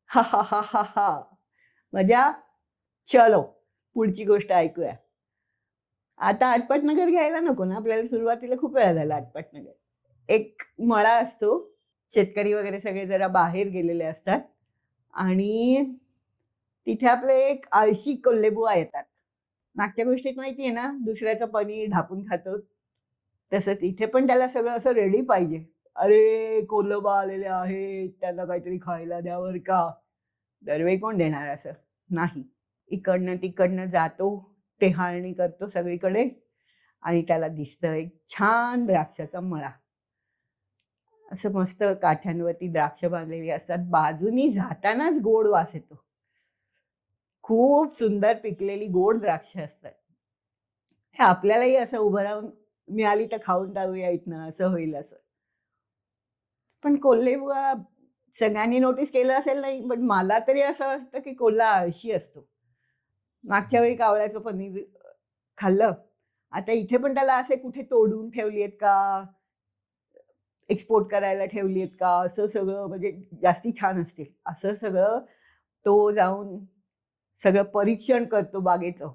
हा हा हा हा हा. मजा. चलो, पुढची गोष्ट ऐकूया. आता आटपाटनगर घ्यायला नको ना, आपल्याला सुरुवातीला खूप वेळा झाला आटपाटनगर. एक मळा असतो, शेतकरी वगैरे सगळे जरा बाहेर गेलेले असतात आणि तिथे आपले एक आळशी कोल्हेबुवा येतात. मागच्या गोष्टीत माहिती आहे ना, दुसऱ्याचं पनीर ढापून खातो. तसंच इथे पण त्याला सगळं असं रेडी पाहिजे. "अरे, कोल्हबा आलेले आहेत, त्यांना काहीतरी खायला द्या बरं का." दरवेळी कोण देणार असं? नाही. इकडनं-तिकडनं जातो, टेहाळणी करतो सगळीकडे आणि त्याला दिसतं एक छान द्राक्षाचा मळा. असं मस्त काठ्यांवरती द्राक्ष बांधलेली असतात. बाजूनी जातानाच गोड वास येतो. खूप सुंदर पिकलेली गोड द्राक्ष असतात. हे आपल्यालाही असं उभं राहून मिळाली तर खाऊन टाकूया इथनं असं होईल असं. पण कोल्हेबुवा सगळ्यांनी नोटीस केलं असेल नाही, पण मला तरी असं वाटतं की कोल्हा आळशी असतो. मागच्या वेळी कावळ्याचं पनीर खाल्लं. आता इथे पण त्याला असे कुठे तोडून ठेवली आहेत का? एक्सपोर्ट करायला ठेवली आहेत का? असं सगळं म्हणजे जास्ती छान असतील. असं सगळं तो जाऊन सगळं परीक्षण करतो बागेचं.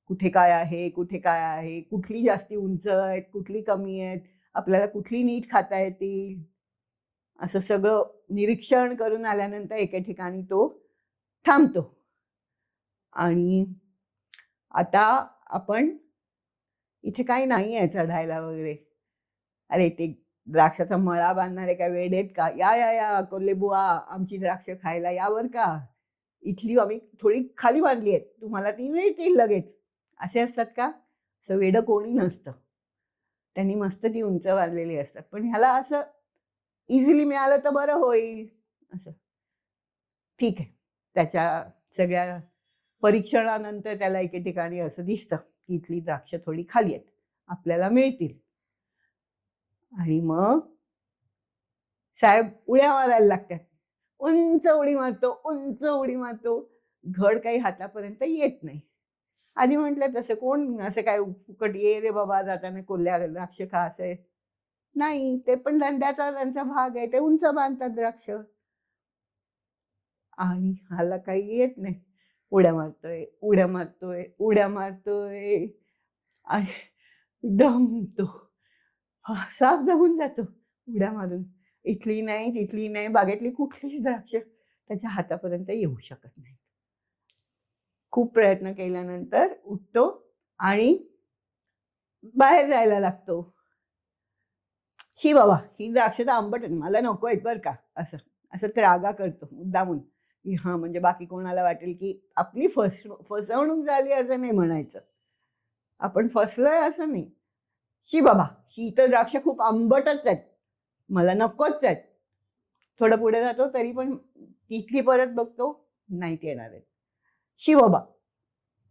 कुठे काय आहे? कुठे काय आहे? कुठली जास्ती उंच आहेत? कुठली कमी आहेत? आपल्याला कुठली नीट खाता येतील? असं सगळं निरीक्षण करून आल्यानंतर एके ठिकाणी तो थांबतो आणि आता आपण इथे काही नाहीये चढायला वगैरे. अरे, ते द्राक्षाचा मळा बांधणारे काय वेडे आहेत का? "या, या, या कोल्हेबुवा, आमची द्राक्ष खायला या बरं का. इथली आम्ही थोडी खाली बांधली आहेत. तुम्हाला ती मिळतील लगेच." असे असतात का? असं वेडं कोणी नसतं. त्यांनी मस्त ती उंच बांधलेली असतात. पण ह्याला असं इझिली मिळालं तर बरं होईल असं. ठीक आहे. त्याच्या सगळ्या परीक्षणानंतर त्याला एके ठिकाणी असं दिसतं, की इथली द्राक्ष थोडी खाली आहेत. आपल्याला मिळतील. आणि मग साहेब उड्या मारायला लागतात. उंच उडी मारतो, उंच उडी मारतो. घड काही हातापर्यंत येत नाही. आधी म्हटलं तसं कोण असं काय फुकट ये रे बाबा जाताना कोल्ह्या द्राक्ष खा असं आहे. नाही, ते पण धंद्याचा त्यांचा भाग आहे. ते उंच बांधतात द्राक्ष आणि ह्याला काही येत नाही. उड्या मारतोय, उड्या मारतोय, उड्या मारतोय आणि दमतो. साफ दमून जातो उड्या मारून. इथली नाही, तिथली नाही, बागेतली कुठलीच द्राक्ष त्याच्या हातापर्यंत येऊ शकत नाहीत. खूप प्रयत्न केल्यानंतर उठतो आणि बाहेर जायला लागतो. "शी बाबा, ही द्राक्ष तर आंबट आहेत, मला नको आहेत बरं का." असं. असं त्रागा करतो मुद्दामून, की हां, म्हणजे बाकी कोणाला वाटेल, की आपली फसवणूक झाली असं नाही म्हणायचं. आपण फसलोय असं नाही. "शी बाबा, ही तर द्राक्ष खूप आंबटच आहेत. मला नकोच आहेत." थोडं पुढे जातो तरी पण तिथली परत बघतो, नाहीत येणार आहेत. "शी बाबा,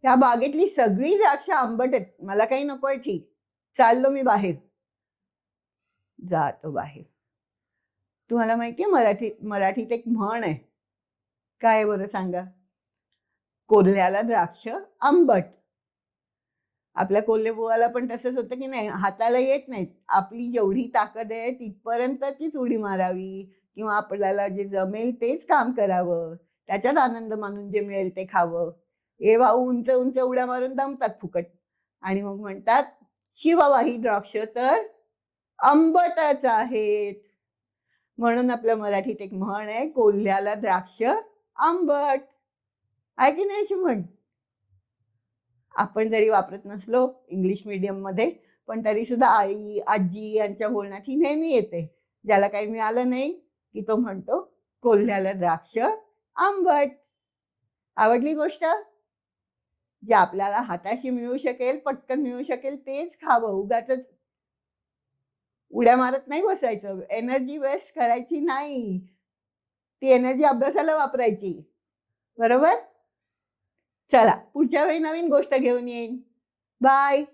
त्या बागेतली सगळी द्राक्ष आंबट आहेत. मला काही नकोय ही. चाललो मी बाहेर." जातो बाहेर. तुम्हाला माहिती आहे मराठीत एक म्हण आहे. काय आहे बरं सांगा? "कोल्ह्याला द्राक्ष आंबट." आपल्या कोल्हेबुवाला पण तसंच होतं की नाही, हाताला येत नाहीत. आपली जेवढी ताकद आहे तिथपर्यंतचीच उडी मारावी किंवा आपल्याला जे जमेल तेच काम करावं. त्याच्यात आनंद मानून जे मिळेल ते खावं. हे भाऊ उंच-उंच उड्या मारून दमतात फुकट आणि मग म्हणतात, "शी बाबा ही द्राक्ष तर आंबटच आहेत." म्हणून आपल्या मराठीत एक म्हण आहे, "कोल्ह्याला द्राक्ष आंबट." आहे की नाही अशी म्हण? आपण जरी वापरत नसलो इंग्लिश मीडियममध्ये, पण तरीसुद्धा आई, आजी यांच्या बोलण्यात ही नेहमी येते. ज्याला काही मिळालं नाही, की तो म्हणतो, "कोल्ह्याला द्राक्ष आंबट." आवडली गोष्ट? जे आपल्याला हाताशी मिळू शकेल, पटकन मिळू शकेल तेच खावं. उगाचच उड्या मारत नाही बसायचं. एनर्जी वेस्ट करायची नाही. ती एनर्जी अभ्यासाला वापरायची. बरोबर? चला, पुढच्या वेळी नवीन गोष्ट घेऊन येईन. बाय.